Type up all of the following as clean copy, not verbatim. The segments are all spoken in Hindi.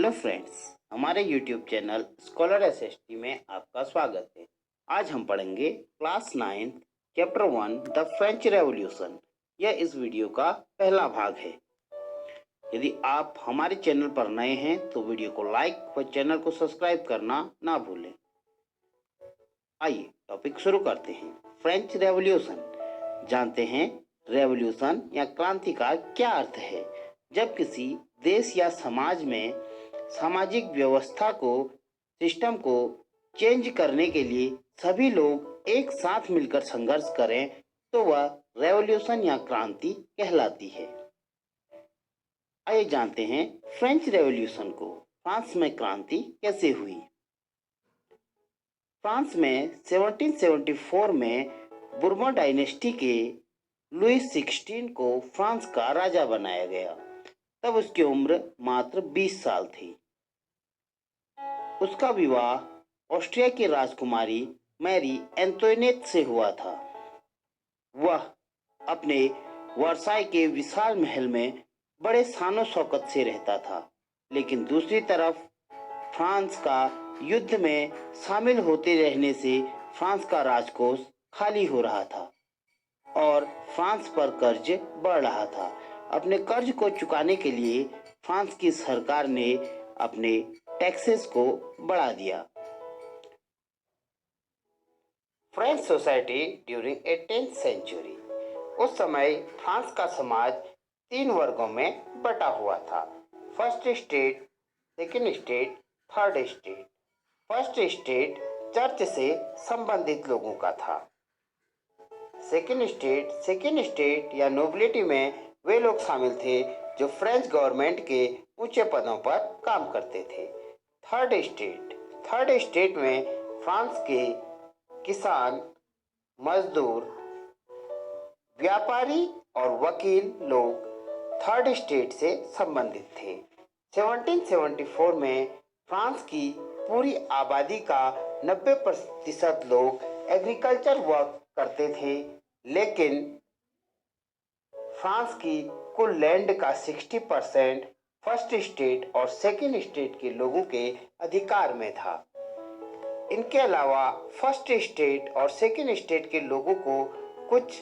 हेलो फ्रेंड्स, हमारे यूट्यूब चैनल स्कॉलर एसएसटी में आपका स्वागत है। आज हम पढ़ेंगे class 9 chapter 1 the French revolution. यह इस वीडियो का पहला भाग है। यदि आप हमारे चैनल पर नए हैं तो वीडियो को लाइक व चैनल को सब्सक्राइब करना ना भूलें। आइए टॉपिक शुरू करते हैं। French revolution. जानते हैं रेवोल्यूशन या क्रांति का क्या अर्थ है। जब किसी देश या समाज में सामाजिक व्यवस्था को सिस्टम को चेंज करने के लिए सभी लोग एक साथ मिलकर संघर्ष करें तो वह रेवोल्यूशन या क्रांति कहलाती है। आइए जानते हैं फ्रेंच रेवोल्यूशन को। फ्रांस में क्रांति कैसे हुई। फ्रांस में 1774 में बुर्बन डायनेस्टी के लुईस 16 को फ्रांस का राजा बनाया गया। तब उसकी उम्र मात्र 20 साल थी। उसका विवाह ऑस्ट्रिया की राजकुमारी मैरी एंटोइनेट से हुआ था। वह अपने वर्साई के विशाल महल में बड़े शानो शौकत से रहता था, लेकिन दूसरी तरफ फ्रांस का युद्ध में शामिल होते रहने से फ्रांस का राजकोष खाली हो रहा था और फ्रांस पर कर्ज बढ़ रहा था। अपने कर्ज को चुकाने के लिए फ्रांस की सरकार ने अपने टैक्सेस को बढ़ा दिया। French society during 18th century. उस समय फ्रांस का समाज 3 वर्गों में बटा हुआ था। First state, second state, third state. First state church से संबंधित लोगों का था। सेकेंड स्टेट या नोबिलिटी में वे लोग शामिल थे जो फ्रेंच गवर्नमेंट के ऊंचे पदों पर काम करते थे। थर्ड स्टेट में फ्रांस के किसान, मजदूर, व्यापारी और वकील लोग थर्ड स्टेट से संबंधित थे। 1774 में फ्रांस की पूरी आबादी का 90% लोग एग्रीकल्चर वर्क करते थे, लेकिन फ्रांस की कुल लैंड का 60% फर्स्ट स्टेट और सेकेंड स्टेट के लोगों के अधिकार में था। इनके अलावा फर्स्ट स्टेट और सेकेंड स्टेट के लोगों को कुछ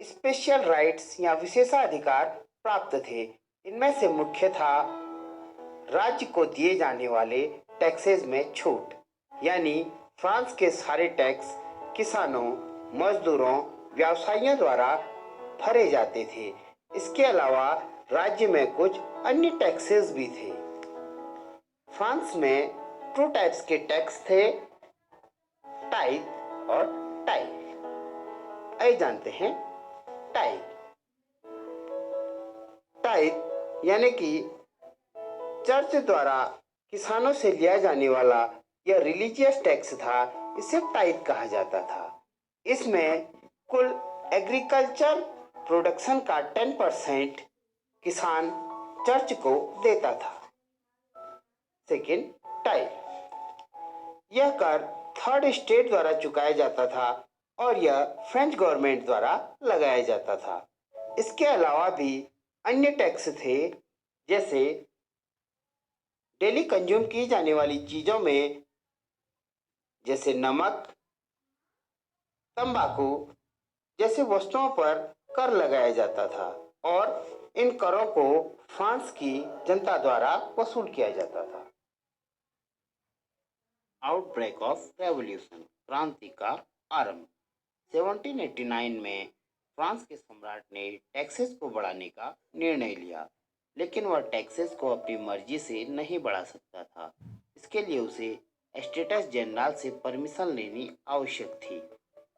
स्पेशल राइट्स या विशेषाधिकार प्राप्त थे। इनमें से मुख्य था राज्य को दिए जाने वाले टैक्सेस में छूट, यानी फ्रांस के सारे टैक्स किसानों, मजदूरों, व्यवसायियों द्वारा भरे जाते थे। इसके अलावा राज्य में कुछ अन्य टैक्सेस भी थे। फ्रांस में 2 टाइप्स के टैक्स थे, टाइप और टाइप। आइए जानते हैं टाइप। टाइप यानी कि चर्च द्वारा किसानों से लिया जाने वाला यह रिलीजियस टैक्स था, इसे टाइप कहा जाता था। इसमें कुल एग्रीकल्चर प्रोडक्शन का 10% किसान चर्च को देता था। Second type. यह कर थर्ड स्टेट द्वारा चुकाया जाता था और यह फ्रेंच गवर्नमेंट द्वारा लगाया जाता था। इसके अलावा भी अन्य टैक्स थे, जैसे डेली कंज्यूम की जाने वाली चीजों में जैसे नमक, तंबाकू जैसे वस्तुओं पर कर लगाया जाता था और इन करों को फ्रांस की जनता द्वारा वसूल किया जाता था। आउटब्रेक ऑफ रेवोल्यूशन, क्रांति का आरंभ। 1789 में फ्रांस के सम्राट ने टैक्सेस को बढ़ाने का निर्णय लिया, लेकिन वह टैक्सेस को अपनी मर्जी से नहीं बढ़ा सकता था। इसके लिए उसे एस्टेटस जनरल से परमिशन लेनी आवश्यक थी।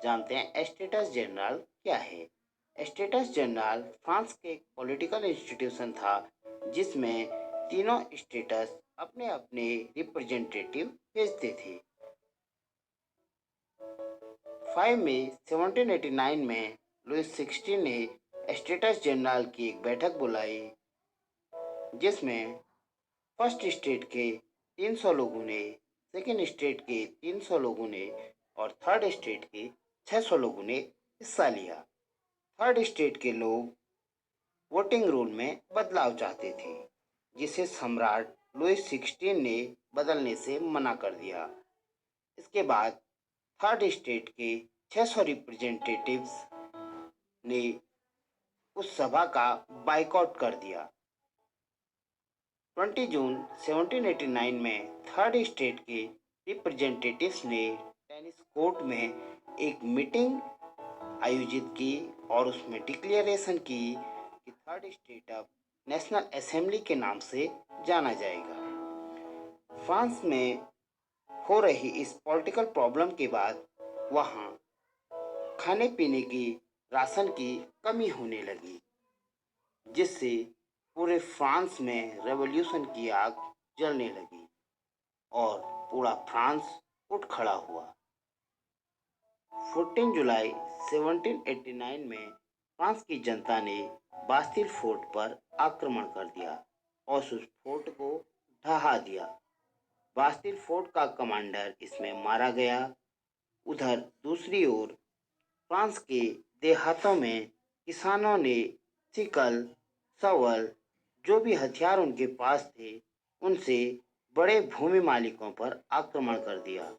जानते हैं एस्टेटस जनरल क्या है। एस्टेटस जनरल फ्रांस के एक पॉलिटिकल इंस्टीट्यूशन था जिसमें तीनों स्टेटस अपने अपने रिप्रेजेंटेटिव भेजते थे। 5 मई 1789 में लुईस 16 ने एस्टेटस जनरल की एक बैठक बुलाई, जिसमें फर्स्ट स्टेट के 300 लोगों ने, सेकेंड स्टेट के 300 लोगों ने और थर्ड स्टेट के 600 लोगों ने हिस्सा लिया। थर्ड स्टेट के लोग वोटिंग रूल में बदलाव चाहते थे, जिसे सम्राट लुईस 16 ने बदलने से मना कर दिया। इसके बाद थर्ड स्टेट के 600 रिप्रेजेंटेटिव्स ने उस सभा का बाइकआउट कर दिया। 20 जून 1789 में थर्ड स्टेट के रिप्रेजेंटेटिव्स ने टेनिस कोर्ट में एक मीटिंग आयोजित की और उसमें डिक्लेरेशन की कि थर्ड स्टेट अब नेशनल असेंबली के नाम से जाना जाएगा। फ्रांस में हो रही इस पॉलिटिकल प्रॉब्लम के बाद वहाँ खाने पीने की राशन की कमी होने लगी, जिससे पूरे फ्रांस में रेवोल्यूशन की आग जलने लगी और पूरा फ्रांस उठ खड़ा हुआ। 14 जुलाई 1789 में फ्रांस की जनता ने बास्तिल फोर्ट पर आक्रमण कर दिया और उस फोर्ट को ढहा दिया। बास्तिल फोर्ट का कमांडर इसमें मारा गया। उधर दूसरी ओर फ्रांस के देहातों में किसानों ने सिकल, शवल, जो भी हथियार उनके पास थे, उनसे बड़े भूमि मालिकों पर आक्रमण कर दिया।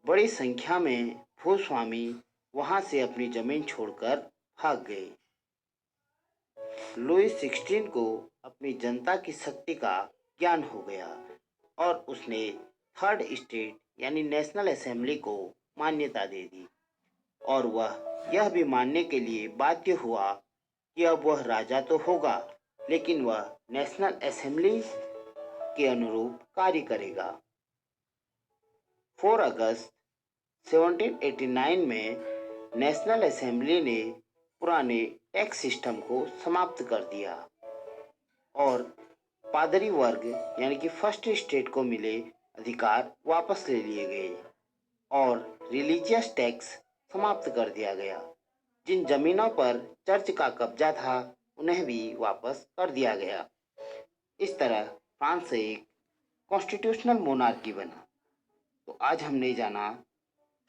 बड़ी संख्या में भूस्वामी वहां से अपनी जमीन छोड़कर भाग गए। लुईस 16 को अपनी जनता की शक्ति का ज्ञान हो गया और उसने थर्ड स्टेट यानी नेशनल असेंबली को मान्यता दे दी और वह यह भी मानने के लिए बाध्य हुआ कि अब वह राजा तो होगा, लेकिन वह नेशनल असेंबली के अनुरूप कार्य करेगा। 4 अगस्त 1789 में नेशनल असेंबली ने पुराने टैक्स सिस्टम को समाप्त कर दिया और पादरी वर्ग यानी कि फर्स्ट स्टेट को मिले अधिकार वापस ले लिए गए और रिलीजियस टैक्स समाप्त कर दिया गया। जिन जमीनों पर चर्च का कब्जा था उन्हें भी वापस कर दिया गया। इस तरह फ्रांस एक कॉन्स्टिट्यूशनल मोनार्की बना। तो आज हमने जाना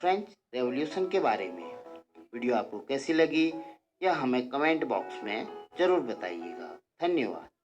फ्रेंच रेवोल्यूशन के बारे में। वीडियो आपको कैसी लगी यह हमें कमेंट बॉक्स में ज़रूर बताइएगा। धन्यवाद।